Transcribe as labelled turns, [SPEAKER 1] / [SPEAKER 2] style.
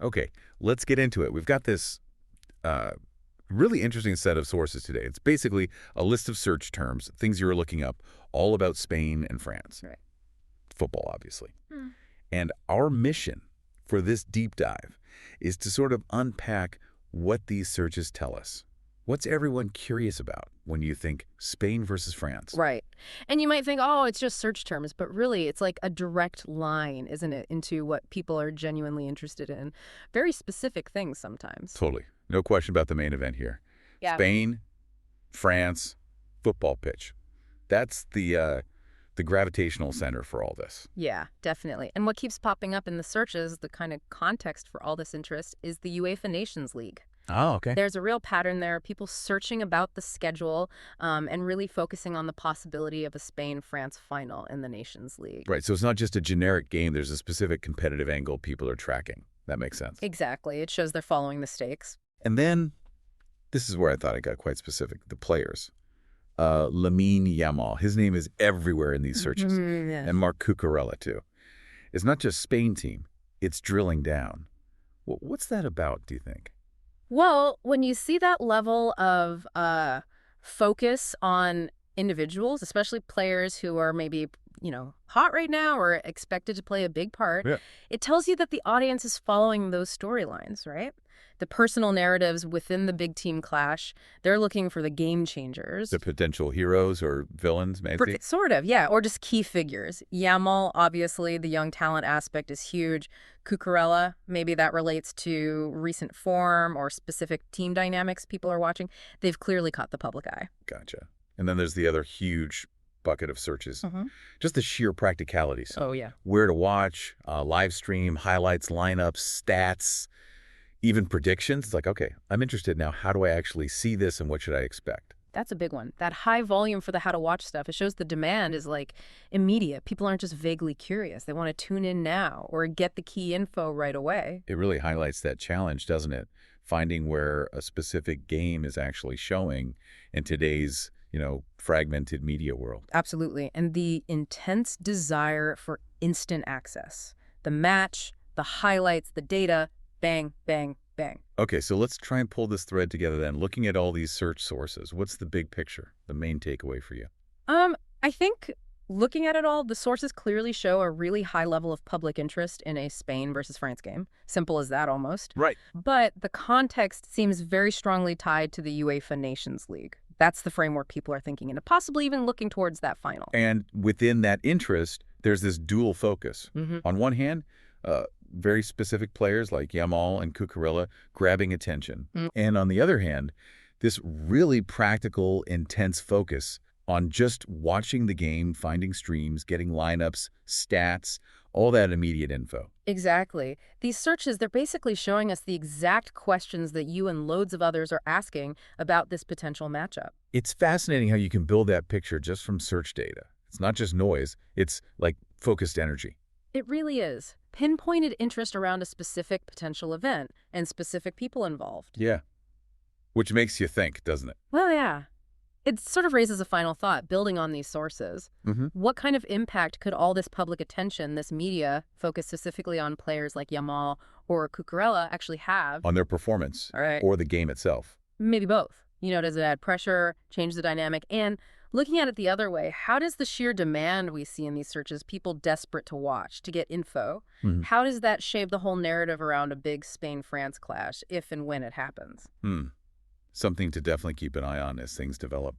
[SPEAKER 1] Okay, let's get into it. We've got this uh, really interesting set of sources today. It's basically a list of search terms, things you were looking up, all about Spain and France.
[SPEAKER 2] Right.
[SPEAKER 1] Football, obviously.
[SPEAKER 2] Hmm.
[SPEAKER 1] And our mission for this deep dive is to sort of unpack what these searches tell us. What's everyone curious about when you think Spain versus France?
[SPEAKER 2] Right. And you might think, oh, it's just search terms, but really it's like a direct line, isn't it, into what people are genuinely interested in. Very specific things sometimes.
[SPEAKER 1] Totally. No question about the main event here.
[SPEAKER 2] Yeah.
[SPEAKER 1] Spain, France, football pitch. That's the gravitational center for all this.
[SPEAKER 2] Yeah, definitely. And what keeps popping up in the searches, the kind of context for all this interest, is the UEFA Nations League.
[SPEAKER 1] Oh, okay.
[SPEAKER 2] There's a real pattern there, people searching about the schedule and really focusing on the possibility of a Spain-France final in the Nations League.
[SPEAKER 1] Right, so it's not just a generic game. There's a specific competitive angle people are tracking. That makes sense.
[SPEAKER 2] Exactly. It shows they're following the stakes.
[SPEAKER 1] And then, this is where I thought it got quite specific, the players. Lamine Yamal, his name is everywhere in these searches.
[SPEAKER 2] Yeah.
[SPEAKER 1] And Mark Cucurella, too. It's not just Spain team. It's drilling down. What's that about, do you think?
[SPEAKER 2] Well, when you see that level of focus on individuals, especially players who are maybe, hot right now or expected to play a big part,
[SPEAKER 1] Yeah.
[SPEAKER 2] it tells you that the audience is following those storylines, right? The personal narratives within the big team clash, they're looking for the game changers.
[SPEAKER 1] The potential heroes or villains, maybe?
[SPEAKER 2] Sort of, yeah, or just key figures. Yamal, obviously, the young talent aspect is huge. Cucurella, maybe that relates to recent form or specific team dynamics people are watching. They've clearly caught the public eye.
[SPEAKER 1] Gotcha. And then there's the other huge bucket of searches.
[SPEAKER 2] Mm-hmm.
[SPEAKER 1] Just the sheer practicalities.
[SPEAKER 2] Oh, yeah.
[SPEAKER 1] Where to watch, live stream, highlights, lineups, stats, even predictions. It's like, okay, I'm interested now. How do I actually see this and what should I expect?
[SPEAKER 2] That's a big one. That high volume for the how to watch stuff, it shows the demand is like immediate. People aren't just vaguely curious. They want to tune in now or get the key info right away.
[SPEAKER 1] It really highlights that challenge, doesn't it? Finding where a specific game is actually showing in today's, fragmented media world.
[SPEAKER 2] Absolutely. And the intense desire for instant access. The match, the highlights, the data, bang, bang, bang.
[SPEAKER 1] Okay, so let's try and pull this thread together then. Looking at all these search sources, what's the big picture, the main takeaway for you?
[SPEAKER 2] I think looking at it all, the sources clearly show a really high level of public interest in a Spain versus France game. Simple as that almost.
[SPEAKER 1] Right.
[SPEAKER 2] But the context seems very strongly tied to the UEFA Nations League. That's the framework people are thinking in, and possibly even looking towards that final.
[SPEAKER 1] And within that interest, there's this dual focus.
[SPEAKER 2] Mm-hmm.
[SPEAKER 1] On one hand, very specific players like Yamal and Cucurella grabbing attention. And on the other hand, this really practical, intense focus on just watching the game, finding streams, getting lineups, stats, all that immediate info.
[SPEAKER 2] Exactly. These searches, they're basically showing us the exact questions that you and loads of others are asking about this potential matchup.
[SPEAKER 1] It's fascinating how you can build that picture just from search data. It's not just noise, it's like focused energy.
[SPEAKER 2] It really is. Pinpointed interest around a specific potential event and specific people involved.
[SPEAKER 1] Yeah. Which makes you think, doesn't it?
[SPEAKER 2] Well, yeah. It sort of raises a final thought, building on these sources.
[SPEAKER 1] Mm-hmm.
[SPEAKER 2] What kind of impact could all this public attention, this media, focused specifically on players like Yamal or Cucurella, actually have?
[SPEAKER 1] On their performance
[SPEAKER 2] All right.
[SPEAKER 1] or the game itself.
[SPEAKER 2] Maybe both. Does it add pressure, change the dynamic? And looking at it the other way, how does the sheer demand we see in these searches, people desperate to watch, to get info, how does that shape the whole narrative around a big Spain-France clash, if and when it happens?
[SPEAKER 1] Something to definitely keep an eye on as things develop.